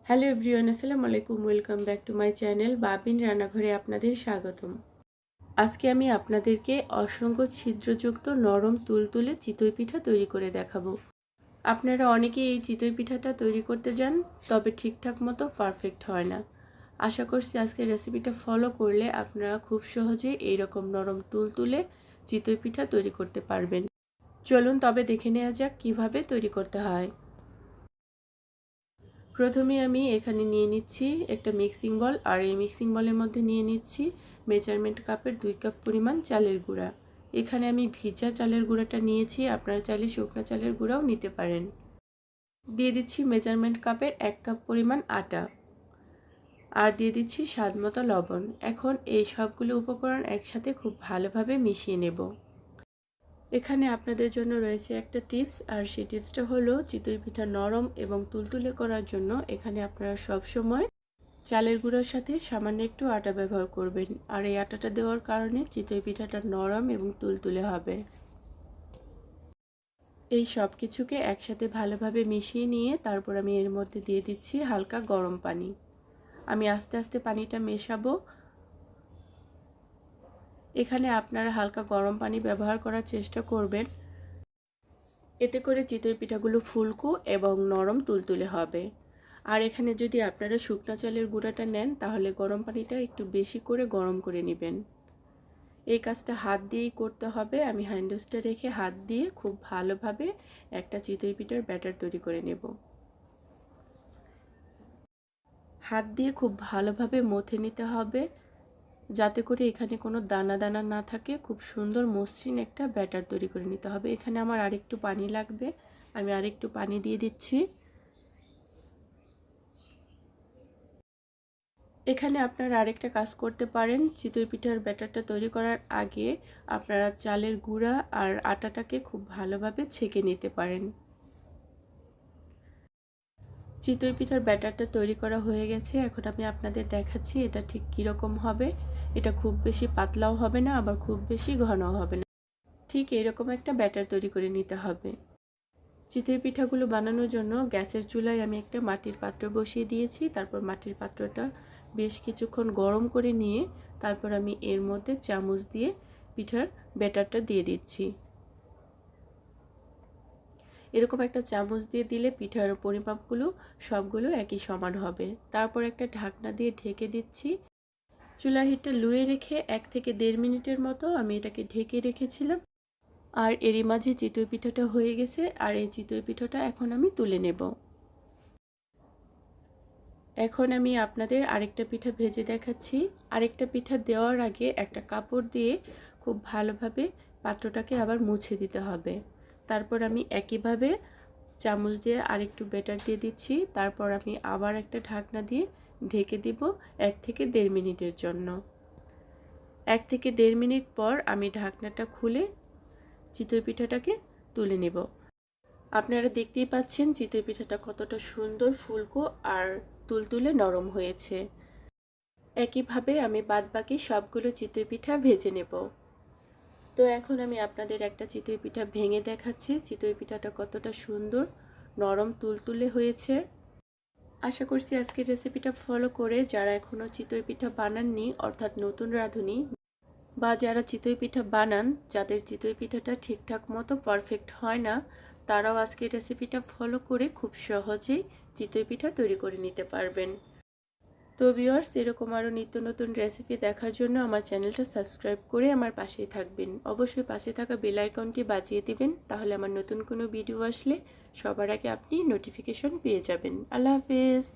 Hello everyone, আসসালামু আলাইকুম। Welcome back to my channel Babin রান্নাঘরে আপনাদের স্বাগতম। আজকে আমি আপনাদেরকে অসংখ্য ছিদ্রযুক্ত নরম তুলতুলে চিতই পিঠা তৈরি করে দেখাবো। আপনারা অনেকেই এই চিতই পিঠাটা তৈরি করতে যান, তবে ঠিকঠাক মতো পারফেক্ট হয় না। আশা করছি আজকের রেসিপিটা ফলো করলে আপনারা খুব সহজে এইরকম নরম তুলতুলে চিতই পিঠা তৈরি করতে পারবেন। চলুন তবে দেখে নেওয়া যাক কীভাবে তৈরি করতে হয়। প্রথমে আমি এখানে নিয়ে নিচ্ছি একটা মিক্সিং বল, আর এই মিক্সিং বলের মধ্যে নিয়ে নিচ্ছি মেজারমেন্ট কাপের 2 কাপ পরিমাণ চালের গুঁড়া। এখানে আমি ভিজা চালের গুঁড়াটা নিয়েছি, আপনারা চাইলে শুকনো চালের গুঁড়াও নিতে পারেন। দিয়ে দিচ্ছি মেজারমেন্ট কাপের 1 কাপ পরিমাণ আটা, আর দিয়ে দিচ্ছি স্বাদমতো লবণ। এখন এই সবগুলো উপকরণ একসাথে খুব ভালোভাবে মিশিয়ে নেব। এখানে আপনাদের জন্য রয়েছে একটা টিপস, আর সেই টিপসটা হলো চিতই পিঠা নরম এবং তুলতুলে করার জন্য এখানে আপনারা সব সময় চালের গুঁড়োর সাথে সামান্য একটু আটা ব্যবহার করবেন, আর এই আটাটা দেওয়ার কারণে চিতই পিঠাটা নরম এবং তুলতুলে হবে। এই সব কিছুকে একসাথে ভালোভাবে মিশিয়ে নিয়ে তারপর আমি এর মধ্যে দিয়ে দিচ্ছি হালকা গরম পানি। আমি আস্তে আস্তে পানিটা মেশাবো। এখানে আপনারা হালকা গরম পানি ব্যবহার করার চেষ্টা করবেন, এতে করে চিতই পিঠাগুলো ফুলকো এবং নরম তুলতুলে হবে। আর এখানে যদি আপনারা শুকনো চালের গুঁড়াটা নেন তাহলে গরম পানিটা একটু বেশি করে গরম করে নেবেন। এই কাজটা হাত দিয়েই করতে হবে। আমি হ্যান্ডউইচটা রেখে হাত দিয়ে খুব ভালোভাবে একটা চিতই পিঠার ব্যাটার তৈরি করে নেব। হাত দিয়ে খুব ভালোভাবে মথে নিতে হবে, যাতে করে এখানে কোনো দানা দানা না থাকে। খুব সুন্দর মসৃণ একটা ব্যাটার তৈরি করে নিতে হবে। এখানে আমার আরেকটু পানি লাগবে, আমি আরেকটু পানি দিয়ে দিচ্ছি। এখানে আপনারা আরেকটা কাজ করতে পারেন, চিতই পিঠার ব্যাটারটা তৈরি করার আগে আপনারা চালের গুঁড়া আর আটাটাকে খুব ভালোভাবে ছেঁকে নিতে পারেন। চিতই পিঠার ব্যাটারটা তৈরি করা হয়ে গেছে। এখন আমি আপনাদের দেখাচ্ছি এটা ঠিক কীরকম হবে। এটা খুব বেশি পাতলাও হবে না, আবার খুব বেশি ঘনও হবে না। ঠিক এরকম একটা ব্যাটার তৈরি করে নিতে হবে। চিতই পিঠাগুলো বানানোর জন্য গ্যাসের চুলায় আমি একটা মাটির পাত্র বসিয়ে দিয়েছি। তারপর মাটির পাত্রটা বেশ কিছুক্ষণ গরম করে নিয়ে তারপর আমি এর মধ্যে চামচ দিয়ে পিঠার ব্যাটারটা দিয়ে দিচ্ছি। এরকম একটা চামচ দিয়ে দিলে পিঠার পরিমাপগুলো সবগুলো একই সমান হবে। তারপর একটা ঢাকনা দিয়ে ঢেকে দিচ্ছি। চুলার হিটটা লুয়ে রেখে 1 থেকে 1.5 মিনিটের মতো আমি এটাকে ঢেকে রেখেছিলাম। আর এরই মাঝে চিতই পিঠাটা হয়ে গেছে, আর এই চিতই পিঠাটা এখন আমি তুলে নেব। এখন আমি আপনাদের আরেকটা পিঠা ভেজে দেখাচ্ছি। আরেকটা পিঠা দেওয়ার আগে একটা কাপড় দিয়ে খুব ভালোভাবে পাত্রটাকে আবার মুছে দিতে হবে। তারপর আমি একইভাবে চামচ দিয়ে আরেকটু ব্যাটার দিয়ে দিচ্ছি। তারপর আমি আবার একটা ঢাকনা দিয়ে ঢেকে দিব 1 থেকে 1.5 মিনিটের জন্য। 1 থেকে 1.5 মিনিট পর আমি ঢাকনাটা খুলে চিতই পিঠাটাকে তুলে নেব। আপনারা দেখতেই পাচ্ছেন চিতই পিঠাটা কতটা সুন্দর ফুলকো আর তুলতুলে নরম হয়েছে। একইভাবে আমি বাদবাকি সবগুলো চিতই পিঠা ভেজে নেব। তো এখন আমি আপনাদের একটা চিতই পিঠা ভেঙে দেখাচ্ছি চিতই পিঠাটা কতটা সুন্দর নরম তুলতুলে হয়েছে। আশা করছি আজকের রেসিপিটা ফলো করে যারা এখনও চিতই পিঠা বানাননি, অর্থাৎ নতুন রাঁধুনি, বা যারা চিতই পিঠা বানান যাদের চিতই পিঠাটা ঠিকঠাক মতো পারফেক্ট হয় না, তারাও আজকের রেসিপিটা ফলো করে খুব সহজেই চিতই পিঠা তৈরি করে নিতে পারবেন। তো ভিউয়ার্স, এরকম আরও নিত্য নতুন রেসিপি দেখার জন্য আমার চ্যানেলটা সাবস্ক্রাইব করে আমার পাশেই থাকবেন। অবশ্যই পাশে থাকা বেল আইকনটি বাজিয়ে দিবেন, তাহলে আমার নতুন কোনো ভিডিও আসলে সবার আগে আপনি নোটিফিকেশন পেয়ে যাবেন। আল্লাহ হাফেজ।